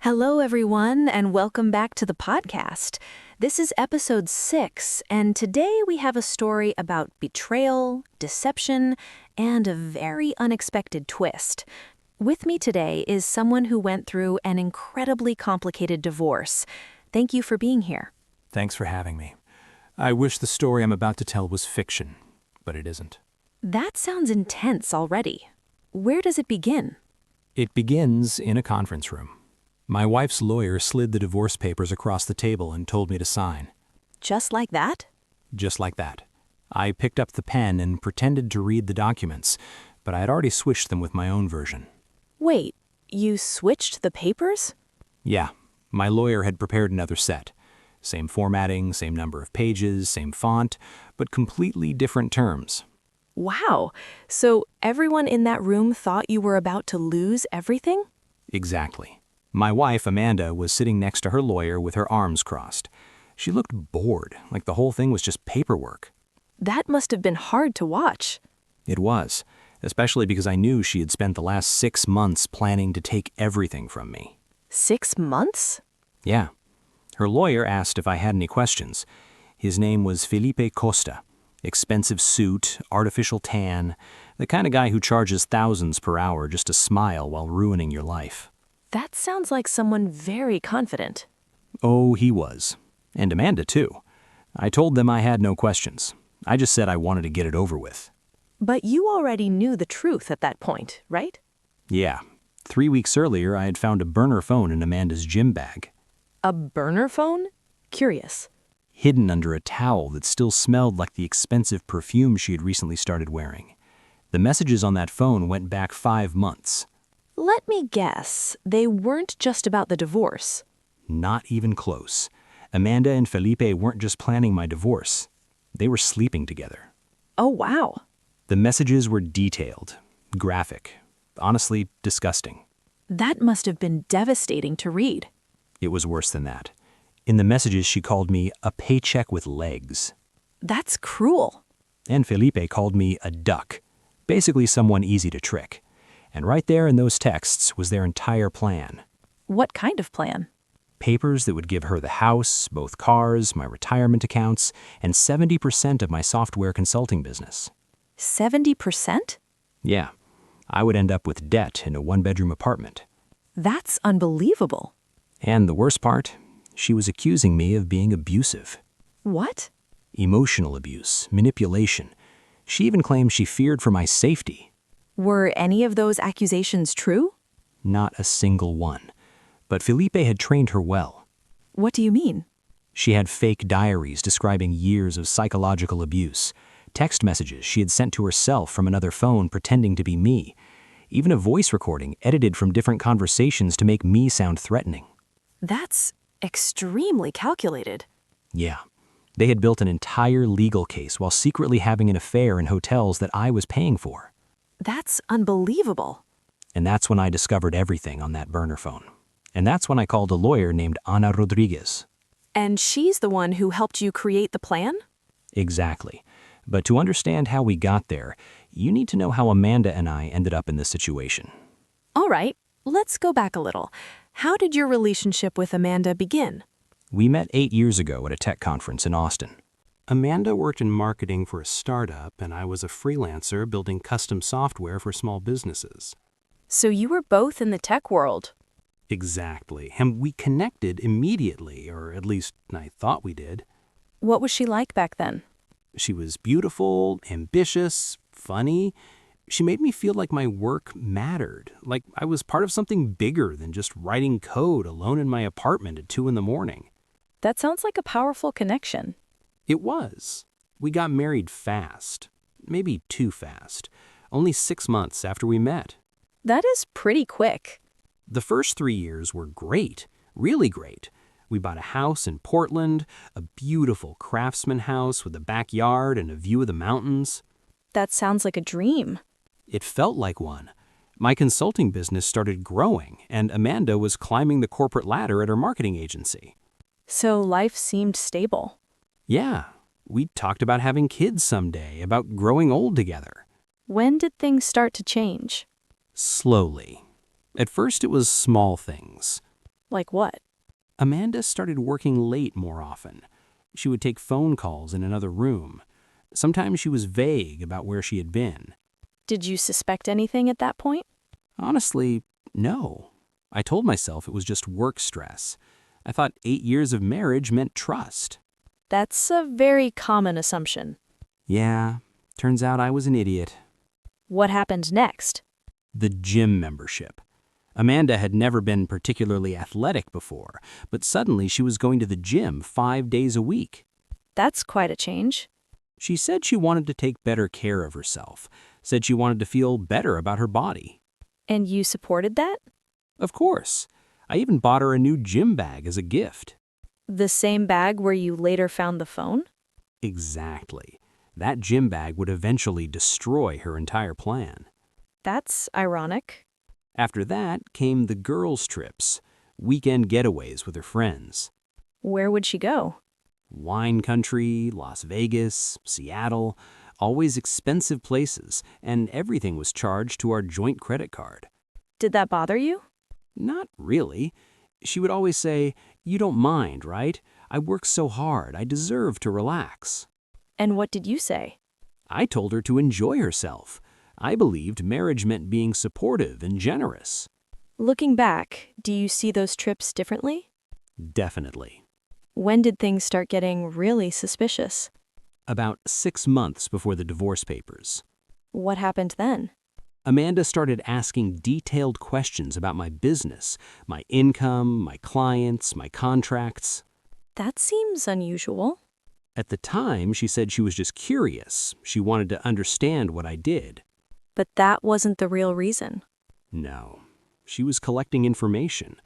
Hello, everyone, and welcome back to the podcast. This is episode 6, and today we have a story about betrayal, deception, and a very unexpected twist. With me today is someone who went through an incredibly complicated divorce. Thank you for being here. Thanks for having me. I wish the story I'm about to tell was fiction, but it isn't. That sounds intense already. Where does it begin? It begins in a conference room. My wife's lawyer slid the divorce papers across the table and told me to sign. Just like that? Just like that. I picked up the pen and pretended to read the documents, but I had already switched them with my own version. Wait, you switched the papers? Yeah, my lawyer had prepared another set. Same formatting, same number of pages, same font, but completely different terms. Wow, so everyone in that room thought you were about to lose everything? Exactly. My wife, Amanda, was sitting next to her lawyer with her arms crossed. She looked bored, like the whole thing was just paperwork. That must have been hard to watch. It was, especially because I knew she had spent the last 6 months planning to take everything from me. 6 months? Yeah. Her lawyer asked if I had any questions. His name was Felipe Costa. Expensive suit, artificial tan, the kind of guy who charges thousands per hour just to smile while ruining your life. That sounds like someone very confident. Oh, he was. And Amanda, too. I told them I had no questions. I just said I wanted to get it over with. But you already knew the truth at that point, right? Yeah. 3 weeks earlier, I had found a burner phone in Amanda's gym bag. A burner phone? Curious. Hidden under a towel that still smelled like the expensive perfume she had recently started wearing. The messages on that phone went back 5 months. Let me guess, they weren't just about the divorce. Not even close. Amanda and Felipe weren't just planning my divorce. They were sleeping together. Oh, wow. The messages were detailed, graphic, honestly disgusting. That must have been devastating to read. It was worse than that. In the messages, she called me a paycheck with legs. That's cruel. And Felipe called me a duck, basically someone easy to trick. And right there in those texts was their entire plan. What kind of plan? Papers that would give her the house, both cars, my retirement accounts, and 70% of my software consulting business. 70%? Yeah, I would end up with debt in a 1-bedroom apartment. That's unbelievable. And the worst part, she was accusing me of being abusive. What? Emotional abuse, manipulation. She even claimed she feared for my safety. Were any of those accusations true? Not a single one. But Felipe had trained her well. What do you mean? She had fake diaries describing years of psychological abuse, text messages she had sent to herself from another phone pretending to be me, even a voice recording edited from different conversations to make me sound threatening. That's extremely calculated. Yeah. They had built an entire legal case while secretly having an affair in hotels that I was paying for. That's unbelievable. And that's when I discovered everything on that burner phone. And that's when I called a lawyer named Ana Rodriguez. And she's the one who helped you create the plan? Exactly. But to understand how we got there, you need to know how Amanda and I ended up in this situation. All right, let's go back a little. How did your relationship with Amanda begin? We met 8 years ago at a tech conference in Austin. Amanda worked in marketing for a startup, and I was a freelancer building custom software for small businesses. So you were both in the tech world. Exactly. And we connected immediately, or at least I thought we did. What was she like back then? She was beautiful, ambitious, funny. She made me feel like my work mattered, like I was part of something bigger than just writing code alone in my apartment at 2 a.m. That sounds like a powerful connection. It was. We got married fast. Maybe too fast. Only 6 months after we met. That is pretty quick. The first 3 years were great, really great. We bought a house in Portland, a beautiful craftsman house with a backyard and a view of the mountains. That sounds like a dream. It felt like one. My consulting business started growing, and Amanda was climbing the corporate ladder at her marketing agency. So life seemed stable. Yeah, we talked about having kids someday, about growing old together. When did things start to change? Slowly. At first it was small things. Like what? Amanda started working late more often. She would take phone calls in another room. Sometimes she was vague about where she had been. Did you suspect anything at that point? Honestly, no. I told myself it was just work stress. I thought 8 years of marriage meant trust. That's a very common assumption. Yeah, turns out I was an idiot. What happened next? The gym membership. Amanda had never been particularly athletic before, but suddenly she was going to the gym 5 days a week. That's quite a change. She said she wanted to take better care of herself, said she wanted to feel better about her body. And you supported that? Of course. I even bought her a new gym bag as a gift. The same bag where you later found the phone? Exactly. That gym bag would eventually destroy her entire plan. That's ironic. After that came the girls' trips, weekend getaways with her friends. Where would she go? Wine country, Las Vegas, Seattle, always expensive places, and everything was charged to our joint credit card. Did that bother you? Not really. She would always say, "You don't mind, right? I work so hard, I deserve to relax." And what did you say? I told her to enjoy herself. I believed marriage meant being supportive and generous. Looking back, do you see those trips differently? Definitely. When did things start getting really suspicious? About 6 months before the divorce papers. What happened then? Amanda started asking detailed questions about my business, my income, my clients, my contracts. That seems unusual. At the time, she said she was just curious. She wanted to understand what I did. But that wasn't the real reason. No. She was collecting information,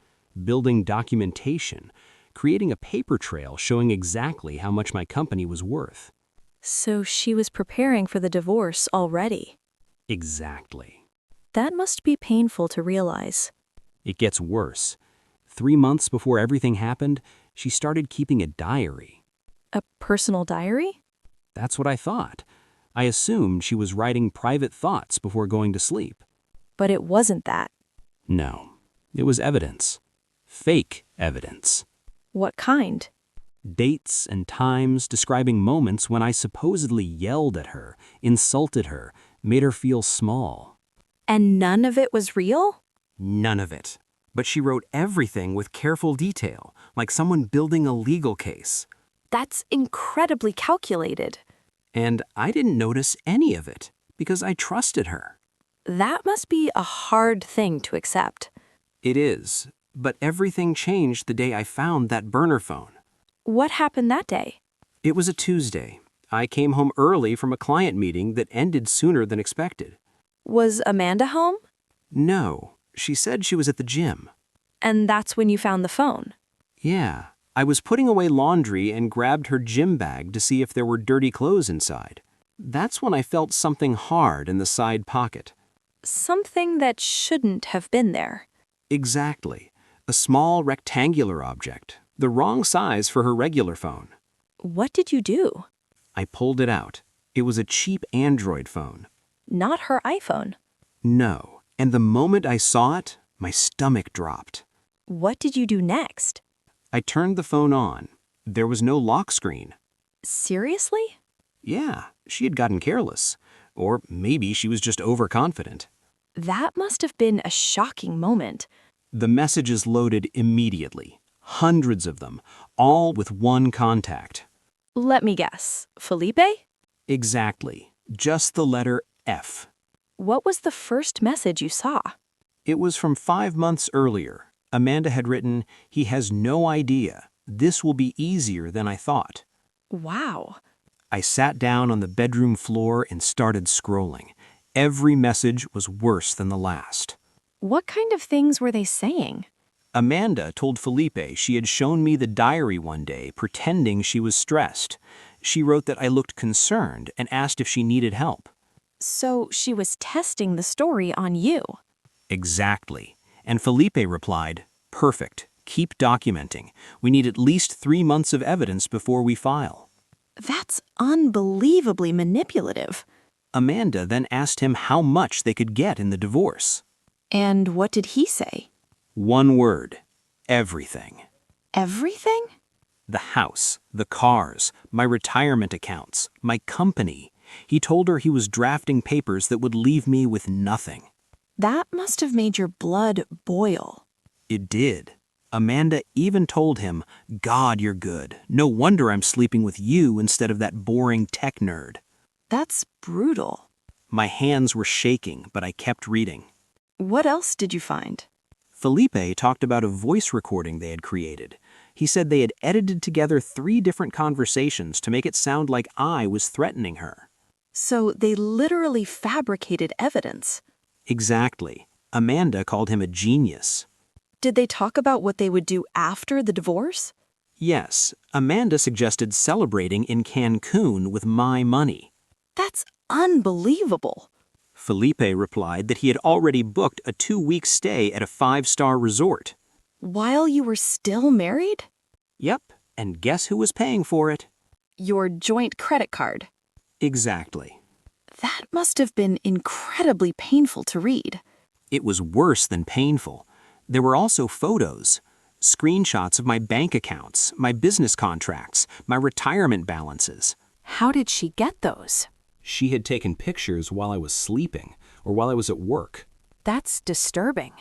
building documentation, creating a paper trail showing exactly how much my company was worth. So she was preparing for the divorce already. Exactly. That must be painful to realize. It gets worse. 3 months before everything happened, she started keeping a diary. A personal diary? That's what I thought. I assumed she was writing private thoughts before going to sleep. But it wasn't that. No, it was evidence. Fake evidence. What kind? Dates and times describing moments when I supposedly yelled at her, insulted her, made her feel small. And none of it was real? None of it. But she wrote everything with careful detail, like someone building a legal case. That's incredibly calculated. And I didn't notice any of it, because I trusted her. That must be a hard thing to accept. It is, but everything changed the day I found that burner phone. What happened that day? It was a Tuesday. I came home early from a client meeting that ended sooner than expected. Was Amanda home? No, she said she was at the gym. And that's when you found the phone? Yeah, I was putting away laundry and grabbed her gym bag to see if there were dirty clothes inside. That's when I felt something hard in the side pocket. Something that shouldn't have been there. Exactly. A small rectangular object, the wrong size for her regular phone. What did you do? I pulled it out. It was a cheap Android phone. Not her iPhone. No, and the moment I saw it, my stomach dropped. What did you do next? I turned the phone on. There was no lock screen. Seriously? Yeah, she had gotten careless. Or maybe she was just overconfident. That must have been a shocking moment. The messages loaded immediately. Hundreds of them, all with one contact. Let me guess. Felipe? Exactly. Just the letter F. What was the first message you saw? It was from 5 months earlier. Amanda had written, "He has no idea. This will be easier than I thought." Wow. I sat down on the bedroom floor and started scrolling. Every message was worse than the last. What kind of things were they saying? Amanda told Felipe she had shown me the diary one day, pretending she was stressed. She wrote that I looked concerned and asked if she needed help. So she was testing the story on you. Exactly. And Felipe replied, "Perfect. Keep documenting. We need at least 3 months of evidence before we file." That's unbelievably manipulative. Amanda then asked him how much they could get in the divorce. And what did he say? One word. everything. Everything? The house, the cars, my retirement accounts, my company. He told her he was drafting papers that would leave me with nothing. That must have made your blood boil. It did. Amanda even told him, "God, you're good. No wonder I'm sleeping with you instead of that boring tech nerd." That's brutal. My hands were shaking, but I kept reading. What else did you find? Felipe talked about a voice recording they had created. He said they had edited together 3 different conversations to make it sound like I was threatening her. So they literally fabricated evidence. Exactly. Amanda called him a genius. Did they talk about what they would do after the divorce? Yes, Amanda suggested celebrating in Cancun with my money. That's unbelievable. Felipe replied that he had already booked a 2-week stay at a 5-star resort. While you were still married? Yep, and guess who was paying for it? Your joint credit card. Exactly. That must have been incredibly painful to read. It was worse than painful. There were also photos, screenshots of my bank accounts, my business contracts, my retirement balances. How did she get those? She had taken pictures while I was sleeping or while I was at work. That's disturbing.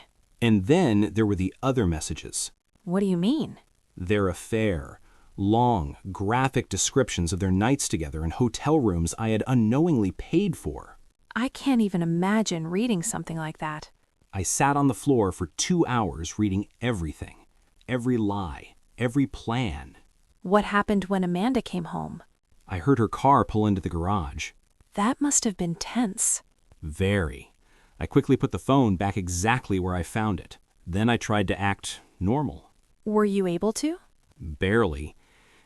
And then there were the other messages. What do you mean? Their affair. Long, graphic descriptions of their nights together in hotel rooms I had unknowingly paid for. I can't even imagine reading something like that. I sat on the floor for 2 hours reading everything. Every lie. Every plan. What happened when Amanda came home? I heard her car pull into the garage. That must have been tense. Very. I quickly put the phone back exactly where I found it. Then I tried to act normal. Were you able to? Barely.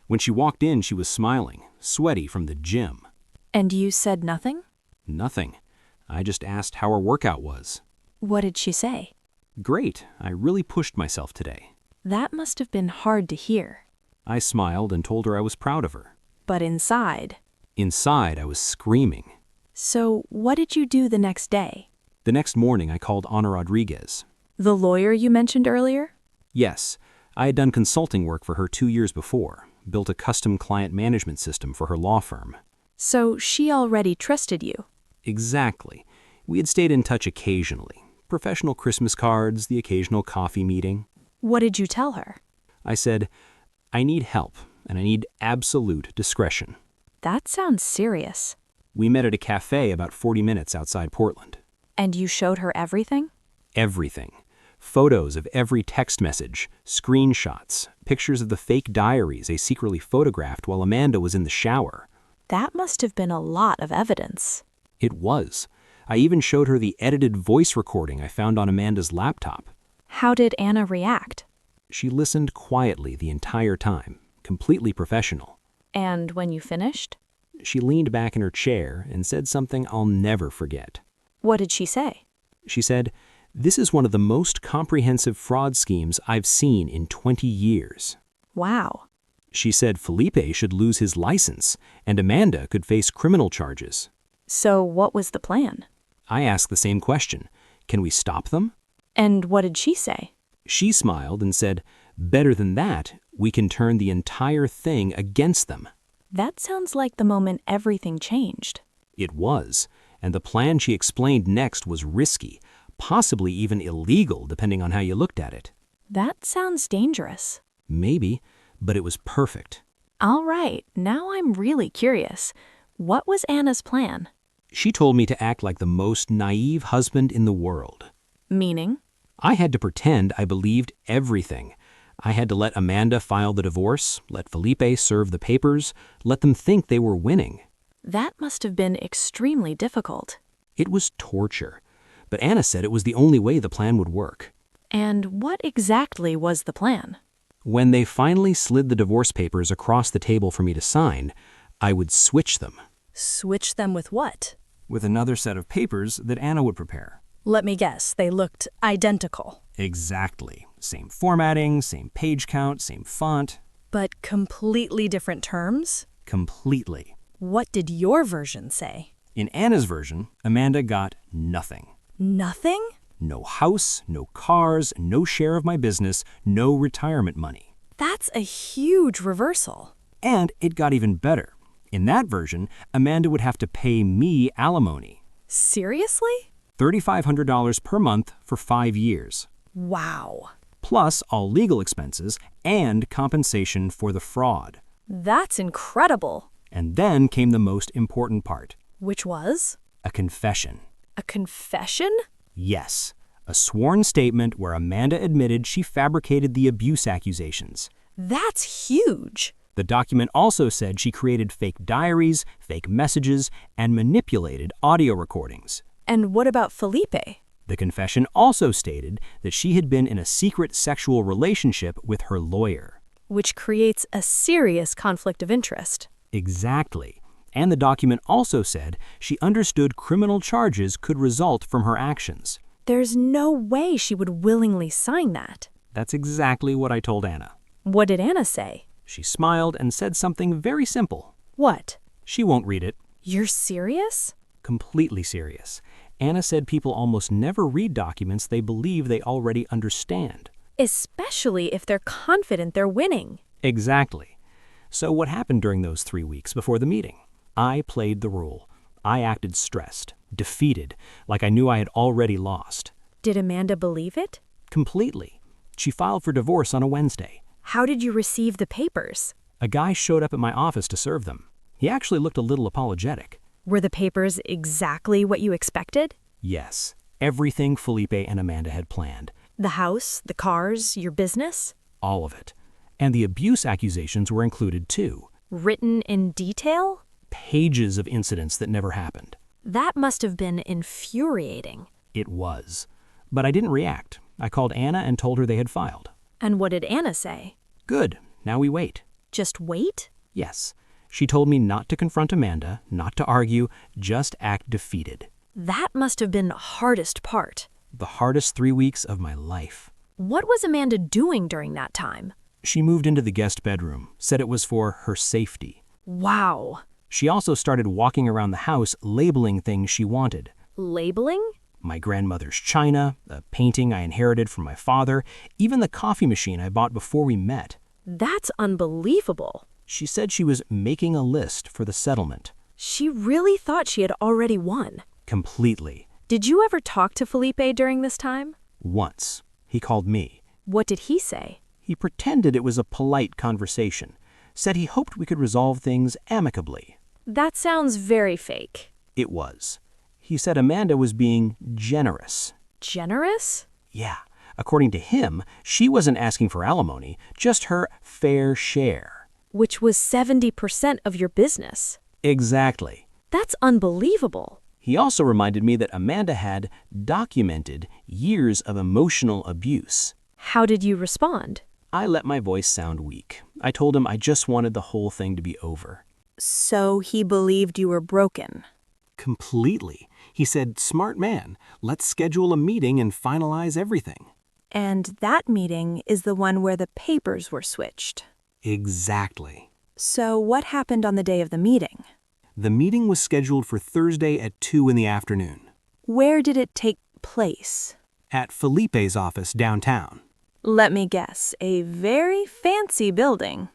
When she walked in, she was smiling, sweaty from the gym. And you said nothing? Nothing. I just asked how her workout was. What did she say? Great. I really pushed myself today. That must have been hard to hear. I smiled and told her I was proud of her. But inside? Inside, I was screaming. So what did you do the next day? The next morning, I called Ana Rodriguez. The lawyer you mentioned earlier? Yes. I had done consulting work for her 2 years before, built a custom client management system for her law firm. So she already trusted you? Exactly. We had stayed in touch occasionally. Professional Christmas cards, the occasional coffee meeting. What did you tell her? I said, I need help, and I need absolute discretion. That sounds serious. We met at a cafe about 40 minutes outside Portland. And you showed her everything? Everything. Photos of every text message, screenshots, pictures of the fake diaries I secretly photographed while Amanda was in the shower. That must have been a lot of evidence. It was. I even showed her the edited voice recording I found on Amanda's laptop. How did Anna react? She listened quietly the entire time, completely professional. And when you finished? She leaned back in her chair and said something I'll never forget. What did she say? She said, "This is one of the most comprehensive fraud schemes I've seen in 20 years. Wow. She said Felipe should lose his license and Amanda could face criminal charges. So what was the plan? I asked the same question. Can we stop them? And what did she say? She smiled and said, better than that, we can turn the entire thing against them. That sounds like the moment everything changed. It was, and the plan she explained next was risky, possibly even illegal depending on how you looked at it. That sounds dangerous. Maybe, but it was perfect. All right, now I'm really curious. What was Anna's plan? She told me to act like the most naive husband in the world. Meaning? I had to pretend I believed everything. I had to let Amanda file the divorce, let Felipe serve the papers, let them think they were winning. That must have been extremely difficult. It was torture. But Anna said it was the only way the plan would work. And what exactly was the plan? When they finally slid the divorce papers across the table for me to sign, I would switch them. Switch them with what? With another set of papers that Anna would prepare. Let me guess, they looked identical. Exactly. Same formatting, same page count, same font. But completely different terms? Completely. What did your version say? In Anna's version, Amanda got nothing. Nothing? no house, no cars, no share of my business, no retirement money. That's a huge reversal. And it got even better. In that version, Amanda would have to pay me alimony. Seriously? $3,500 per month for 5 years. Wow. Plus all legal expenses and compensation for the fraud. That's incredible. And then came the most important part. Which was? A confession. A confession? Yes. A sworn statement where Amanda admitted she fabricated the abuse accusations. That's huge. The document also said she created fake diaries, fake messages, and manipulated audio recordings. And what about Felipe? The confession also stated that she had been in a secret sexual relationship with her lawyer. Which creates a serious conflict of interest. Exactly. And the document also said she understood criminal charges could result from her actions. There's no way she would willingly sign that. That's exactly what I told Anna. What did Anna say? She smiled and said something very simple. What? She won't read it. You're serious? Completely serious. Anna said people almost never read documents they believe they already understand. Especially if they're confident they're winning. Exactly. So what happened during those 3 weeks before the meeting? I played the role. I acted stressed, defeated, like I knew I had already lost. Did Amanda believe it? Completely. She filed for divorce on a Wednesday. How did you receive the papers? A guy showed up at my office to serve them. He actually looked a little apologetic. Were the papers exactly what you expected? Yes, everything Felipe and Amanda had planned. The house, the cars, your business? All of it. And the abuse accusations were included too. Written in detail? Pages of incidents that never happened. That must have been infuriating. It was. But I didn't react. I called Anna and told her they had filed. And what did Anna say? Good. Now we wait. Just wait? Yes. She told me not to confront Amanda, not to argue, just act defeated. That must have been the hardest part. The hardest 3 weeks of my life. What was Amanda doing during that time? She moved into the guest bedroom, said it was for her safety. Wow. She also started walking around the house labeling things she wanted. Labeling? My grandmother's china, a painting I inherited from my father, even the coffee machine I bought before we met. That's unbelievable. She said she was making a list for the settlement. She really thought she had already won. Completely. Did you ever talk to Felipe during this time? Once. He called me. What did he say? He pretended it was a polite conversation. Said he hoped we could resolve things amicably. That sounds very fake. It was. He said Amanda was being generous. Generous? Yeah. According to him, she wasn't asking for alimony, just her fair share. Which was 70% of your business. Exactly. That's unbelievable. He also reminded me that Amanda had documented years of emotional abuse. How did you respond? I let my voice sound weak. I told him I just wanted the whole thing to be over. So he believed you were broken. Completely. He said, "Smart man, let's schedule a meeting and finalize everything." And that meeting is the one where the papers were switched. Exactly. So what happened on the day of the meeting? The meeting was scheduled for Thursday at 2 in the afternoon. Where did it take place? At Felipe's office downtown. Let me guess, a very fancy building.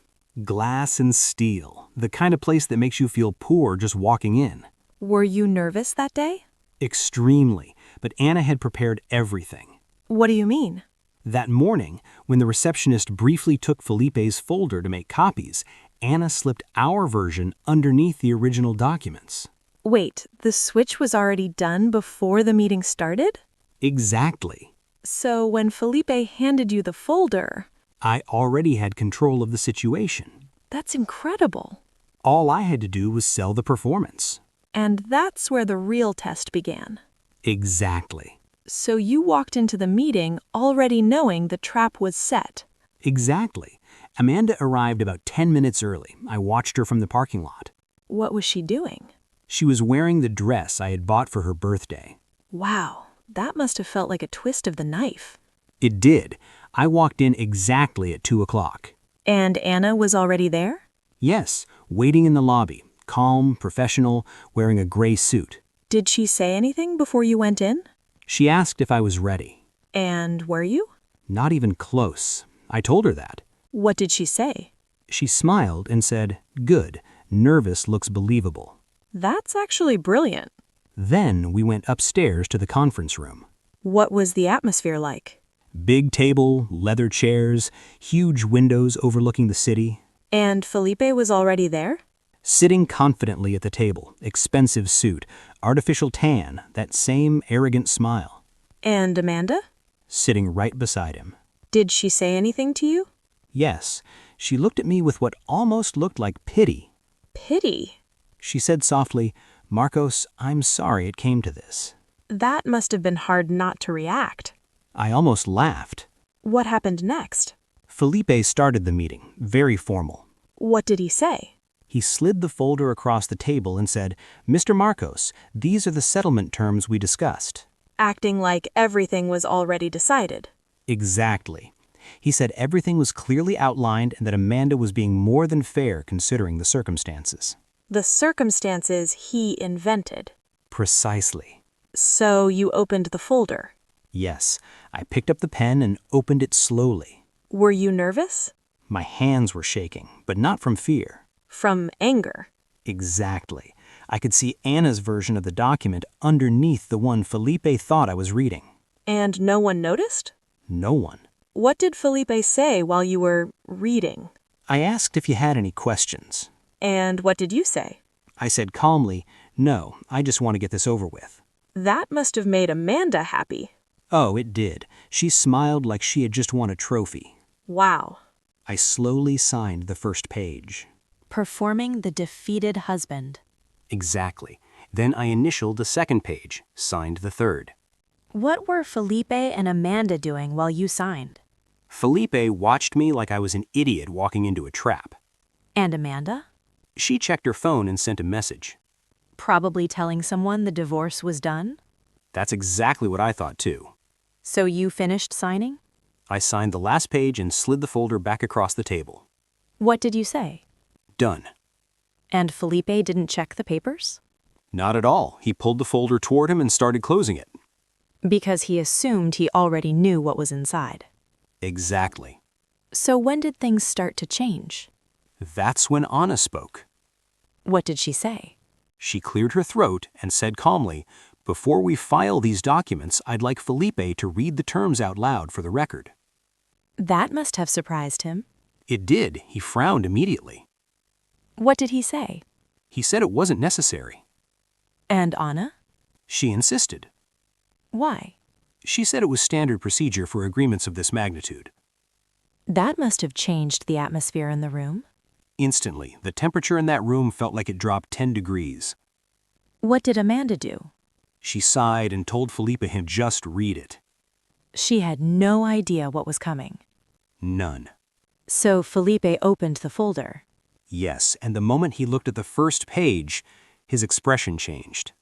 Glass and steel, the kind of place that makes you feel poor just walking in. Were you nervous that day? Extremely, but Anna had prepared everything. What do you mean? That morning, when the receptionist briefly took Felipe's folder to make copies, Anna slipped our version underneath the original documents. Wait, the switch was already done before the meeting started? Exactly. So when Felipe handed you the folder... I already had control of the situation. That's incredible. All I had to do was sell the performance. And that's where the real test began. Exactly. So you walked into the meeting already knowing the trap was set. Exactly. Amanda arrived about 10 minutes early. I watched her from the parking lot. What was she doing? She was wearing the dress I had bought for her birthday. Wow, that must have felt like a twist of the knife. It did. I walked in exactly at 2 o'clock. And Anna was already there? Yes, waiting in the lobby, calm, professional, wearing a gray suit. Did she say anything before you went in? She asked if I was ready. And were you? Not even close. I told her that. What did she say? She smiled and said, "Good. Nervous looks believable." That's actually brilliant. Then we went upstairs to the conference room. What was the atmosphere like? Big table, leather chairs, huge windows overlooking the city. And Felipe was already there? Sitting confidently at the table, expensive suit, artificial tan, that same arrogant smile. And Amanda? Sitting right beside him. Did she say anything to you? Yes, she looked at me with what almost looked like pity. Pity? She said softly, "Marcos, I'm sorry it came to this." That must have been hard not to react. I almost laughed. What happened next? Felipe started the meeting, very formal. What did he say? He slid the folder across the table and said, "Mr. Marcos, these are the settlement terms we discussed." Acting like everything was already decided. Exactly. He said everything was clearly outlined and that Amanda was being more than fair considering the circumstances. The circumstances he invented. Precisely. So you opened the folder. Yes, I picked up the pen and opened it slowly. Were you nervous? My hands were shaking, but not from fear. From anger. Exactly. I could see Anna's version of the document underneath the one Felipe thought I was reading. And no one noticed? No one. What did Felipe say while you were reading? I asked if you had any questions. And what did you say? I said calmly, "No, I just want to get this over with." That must have made Amanda happy. Oh, it did. She smiled like she had just won a trophy. Wow. I slowly signed the first page. Performing the defeated husband. Exactly. Then I initialed the second page, signed the third. What were Felipe and Amanda doing while you signed? Felipe watched me like I was an idiot walking into a trap. And Amanda? She checked her phone and sent a message. Probably telling someone the divorce was done? That's exactly what I thought too. So you finished signing? I signed the last page and slid the folder back across the table. What did you say? Done. And Felipe didn't check the papers? Not at all. He pulled the folder toward him and started closing it. Because he assumed he already knew what was inside. Exactly. So when did things start to change? That's when Anna spoke. What did she say? She cleared her throat and said calmly, "Before we file these documents, I'd like Felipe to read the terms out loud for the record." That must have surprised him. It did. He frowned immediately. What did he say? He said it wasn't necessary. And Anna? She insisted. Why? She said it was standard procedure for agreements of this magnitude. That must have changed the atmosphere in the room. Instantly, the temperature in that room felt like it dropped 10 degrees. What did Amanda do? She sighed and told Felipe to just read it. She had no idea what was coming. None. So Felipe opened the folder. Yes, and the moment he looked at the first page, his expression changed.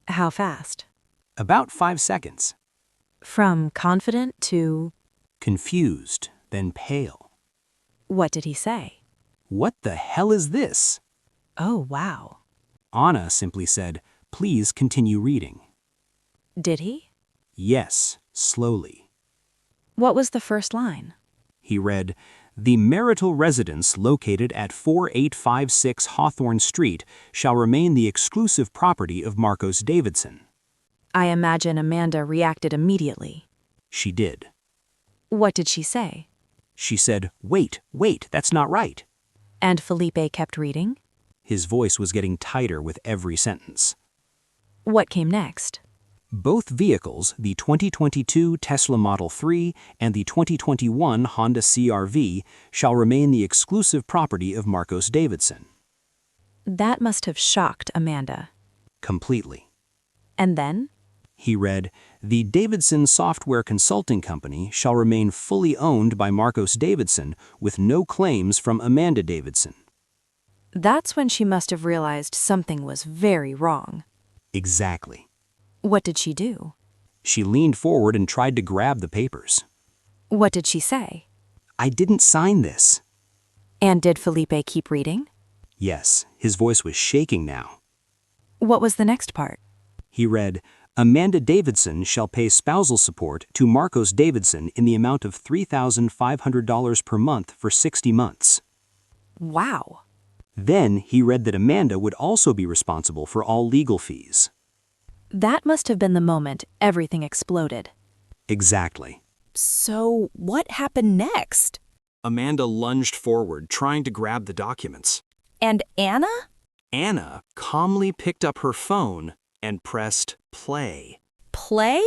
How fast? About 5 seconds. From confident to... Confused, then pale. What did he say? "What the hell is this?" Oh, wow. Anna simply said, "Please continue reading." Did he? Yes, slowly. What was the first line? He read, "The marital residence located at 4856 Hawthorne Street shall remain the exclusive property of Marcos Davidson." I imagine Amanda reacted immediately. She did. What did she say? She said, wait, that's not right." And Felipe kept reading? His voice was getting tighter with every sentence. What came next? "Both vehicles, the 2022 Tesla Model 3 and the 2021 Honda CR-V, shall remain the exclusive property of Marcos Davidson." That must have shocked Amanda. Completely. And then? He read, "The Davidson Software Consulting Company shall remain fully owned by Marcos Davidson with no claims from Amanda Davidson." That's when she must have realized something was very wrong. Exactly. What did she do? She leaned forward and tried to grab the papers. What did she say? "I didn't sign this." And did Felipe keep reading? Yes, his voice was shaking now. What was the next part? He read, Amanda Davidson shall pay spousal support to Marcos Davidson in the amount of $3,500 per month for 60 months. Wow. Then he read that Amanda would also be responsible for all legal fees. That must have been the moment everything exploded. Exactly. So, what happened next? Amanda lunged forward, trying to grab the documents. And Anna? Anna calmly picked up her phone and pressed play. Play?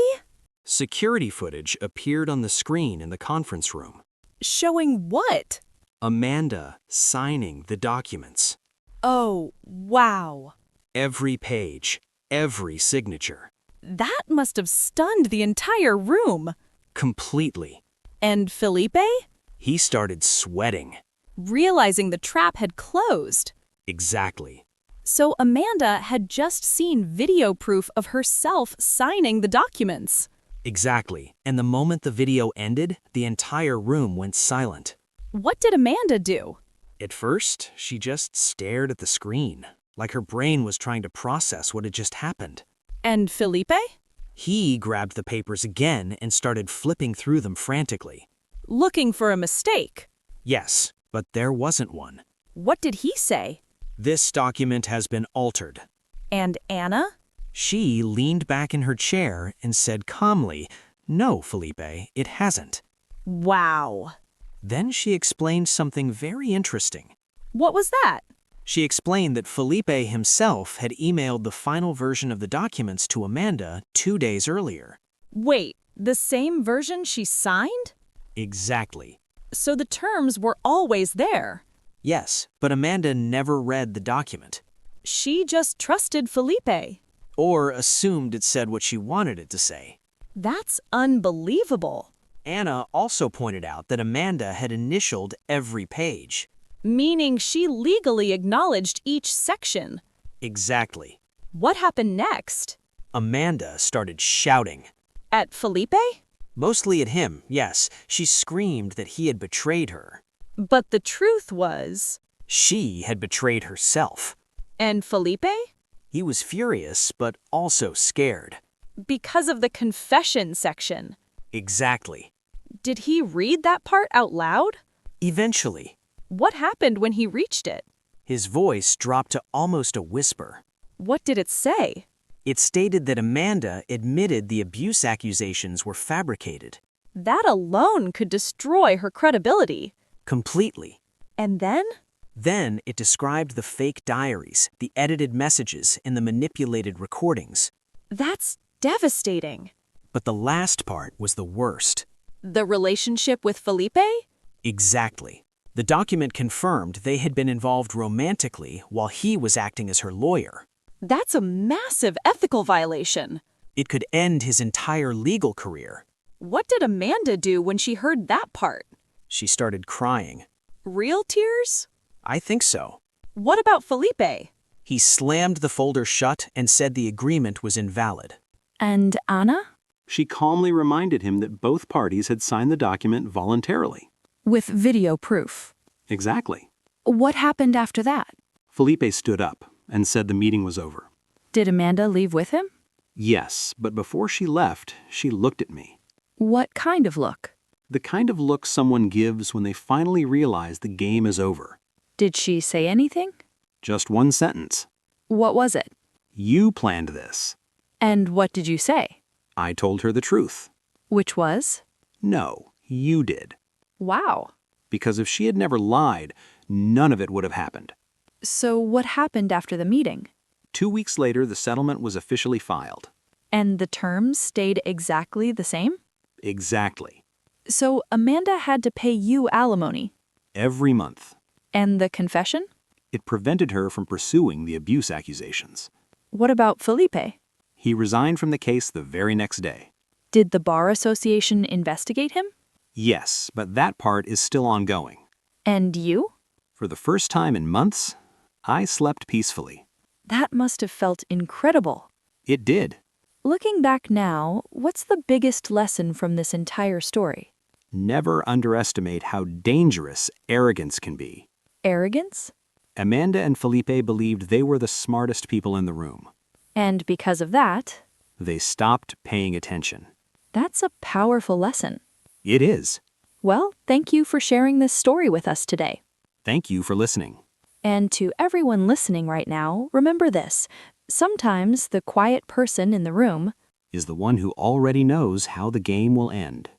Security footage appeared on the screen in the conference room. Showing what? Amanda signing the documents. Oh, wow. Every page, every signature. That must have stunned the entire room. Completely. And Felipe? He started sweating. Realizing the trap had closed. Exactly. So Amanda had just seen video proof of herself signing the documents. Exactly. And the moment the video ended, the entire room went silent. What did Amanda do? At first, she just stared at the screen, like her brain was trying to process what had just happened. And Felipe? He grabbed the papers again and started flipping through them frantically. Looking for a mistake. Yes, but there wasn't one. What did he say? This document has been altered. And Anna? She leaned back in her chair and said calmly, "No, Felipe, it hasn't." Wow. Then she explained something very interesting. What was that? She explained that Felipe himself had emailed the final version of the documents to Amanda 2 days earlier. Wait, the same version she signed? Exactly. So the terms were always there. Yes, but Amanda never read the document. She just trusted Felipe. Or assumed it said what she wanted it to say. That's unbelievable. Anna also pointed out that Amanda had initialed every page. Meaning she legally acknowledged each section. Exactly. What happened next? Amanda started shouting. At Felipe? Mostly at him, yes. She screamed that he had betrayed her. But the truth was... She had betrayed herself. And Felipe? He was furious, but also scared. Because of the confession section. Exactly. Did he read that part out loud? Eventually. What happened when he reached it? His voice dropped to almost a whisper. What did it say? It stated that Amanda admitted the abuse accusations were fabricated. That alone could destroy her credibility. Completely. And then? Then it described the fake diaries, the edited messages, and the manipulated recordings. That's devastating. But the last part was the worst. The relationship with Felipe? Exactly. The document confirmed they had been involved romantically while he was acting as her lawyer. That's a massive ethical violation. It could end his entire legal career. What did Amanda do when she heard that part? She started crying. Real tears? I think so. What about Felipe? He slammed the folder shut and said the agreement was invalid. And Anna? She calmly reminded him that both parties had signed the document voluntarily. With video proof. Exactly. What happened after that? Felipe stood up and said the meeting was over. Did Amanda leave with him? Yes, but before she left, she looked at me. What kind of look? The kind of look someone gives when they finally realize the game is over. Did she say anything? Just one sentence. What was it? You planned this. And what did you say? I told her the truth. Which was? No, you did. Wow. Because if she had never lied, none of it would have happened. So what happened after the meeting? 2 weeks later, the settlement was officially filed. And the terms stayed exactly the same? Exactly. So Amanda had to pay you alimony. Every month. And the confession? It prevented her from pursuing the abuse accusations. What about Felipe? He resigned from the case the very next day. Did the Bar Association investigate him? Yes, but that part is still ongoing. And you? For the first time in months, I slept peacefully. That must have felt incredible. It did. Looking back now, what's the biggest lesson from this entire story? Never underestimate how dangerous arrogance can be. Arrogance? Amanda and Felipe believed they were the smartest people in the room. And because of that, They stopped paying attention. That's a powerful lesson. It is. Well, thank you for sharing this story with us today. Thank you for listening. And to everyone listening right now, remember this. Sometimes the quiet person in the room Is the one who already knows how the game will end.